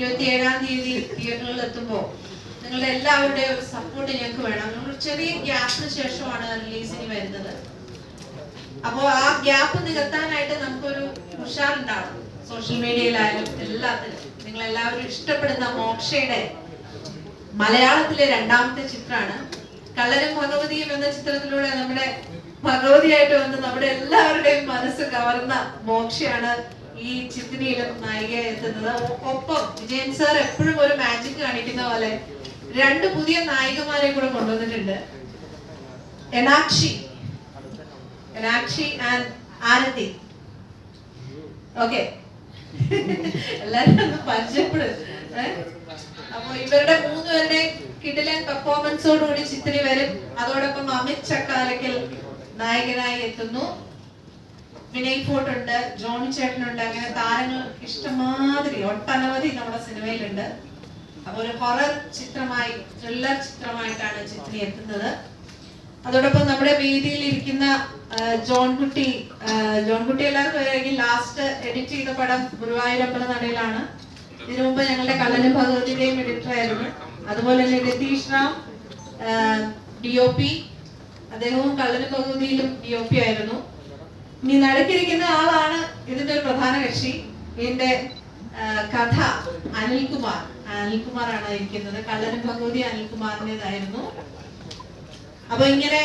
27-ാം തീയതി തിയേറ്ററിൽ എത്തുമ്പോൾ നിങ്ങളുടെ എല്ലാവരുടെയും ഒരു സപ്പോർട്ട് ഞങ്ങൾക്ക് വേണം. നമ്മൾ ചെറിയ ഗ്യാപ്പിന് ശേഷമാണ് റിലീസിന് വരുന്നത്. അപ്പോൾ ആ ഗ്യാപ്പ് നികത്താനായിട്ട് നമുക്കൊരു ഉഷാറുണ്ടാവണം. സോഷ്യൽ മീഡിയയിലായാലും എല്ലാത്തിലും നിങ്ങൾ എല്ലാവരും ഇഷ്ടപ്പെടുന്ന മോക്ഷയുടെ മലയാളത്തിലെ 2ാമത്തെ ചിത്രമാണ്. കള്ളനും ഭഗവതിയും എന്ന ചിത്രത്തിലൂടെ നമ്മുടെ ഭഗവതിയായിട്ട് വന്ന് നമ്മുടെ എല്ലാവരുടെയും മനസ്സ് കവർന്ന മോക്ഷയാണ് ഈ ചിത്രിയിലും നായികയായി എത്തുന്നത്. ഒപ്പം വിജയൻ സാർ എപ്പോഴും ഒരു മാജിക് കാണിക്കുന്ന പോലെ 2 പുതിയ നായികമാരെ കൂടെ കൊണ്ടുവന്നിട്ടുണ്ട്. എനാക്ഷി ആൻഡ് ആരതി. ഓക്കെ, എല്ലാരും ഒന്ന് പരിചയപ്പെടും. അപ്പൊ ഇവരുടെ 3 പേരുടെ കിടിലൻ പെർഫോമൻസോടുകൂടി ചിത്രി വരും. അതോടൊപ്പം അമിത് ചക്കാലക്കൽ നായകനായി എത്തുന്നു. വിനയ് ഫോർട്ട് ഉണ്ട്, ജോണി ചേട്ടനുണ്ട്. അങ്ങനെ താരങ്ങൾ ഇഷ്ടമാതിരി ഒട്ടനവധി നമ്മുടെ സിനിമയിലുണ്ട്. അപ്പൊ ഒരു ഹൊറർ ചിത്രമായി, ത്രില്ലർ ചിത്രമായിട്ടാണ് ചിത്രി എത്തുന്നത്. അതോടൊപ്പം നമ്മുടെ വേദിയിൽ ഇരിക്കുന്ന ജോൺകുട്ടി എല്ലാവർക്കും ലാസ്റ്റ് എഡിറ്റ് ചെയ്ത പടം ഗുരുവായൂരമ്പല നടയിലാണ്. ഇതിനു മുമ്പ് ഞങ്ങളുടെ കള്ളനും ഭഗവതിയുടെയും എഡിറ്റർ ആയിരുന്നു. അതുപോലെ തന്നെ രതീഷ് റാം DOP, അദ്ദേഹവും കള്ളനും ഭഗവതിയിലും DOP ആയിരുന്നു. ഇനി നടുക്കിരിക്കുന്ന ആളാണ് ഇതിന്റെ ഒരു പ്രധാന കക്ഷി. ഇതിന്റെ കഥ അനിൽകുമാറാണ് ഇരിക്കുന്നത്. കള്ളനും ഭഗവതി അനിൽകുമാറിൻ്റെതായിരുന്നു. അപ്പൊ ഇങ്ങനെ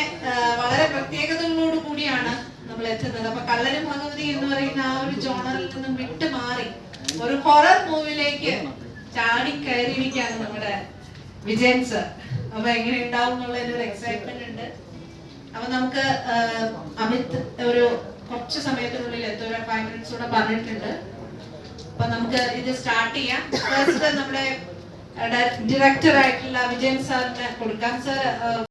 വളരെ പ്രത്യേകതകളോട് കൂടിയാണ് നമ്മൾ എത്തുന്നത്. അപ്പൊ കള്ളനും ഭഗവതി എന്ന് പറയുന്ന ആ ഒരു ജോണറിൽ നിന്നും വിട്ടുമാറി ഒരു ഹൊറർ മൂവിയിലേക്ക് ചാടി കയറിയിരിക്കുകയാണ് നമ്മുടെ വിജയൻ സർ. അപ്പൊ എങ്ങനെ ഉണ്ടാവും എന്നുള്ളതിന് ഒരു എക്സൈറ്റ്മെന്റ് ഉണ്ട്. അപ്പൊ നമുക്ക് അമിത് ഒരു കുറച്ച് സമയത്തിനുള്ളിൽ എത്തും, ഒരു 5 minutes കൂടെ പറഞ്ഞിട്ടുണ്ട്. അപ്പൊ നമുക്ക് ഇത് സ്റ്റാർട്ട് ചെയ്യാം. ഫസ്റ്റ് നമ്മുടെ ഡയറക്ടർ ആയിട്ടുള്ള വിജയൻ സാറിന് കൊടുക്കാം. സർ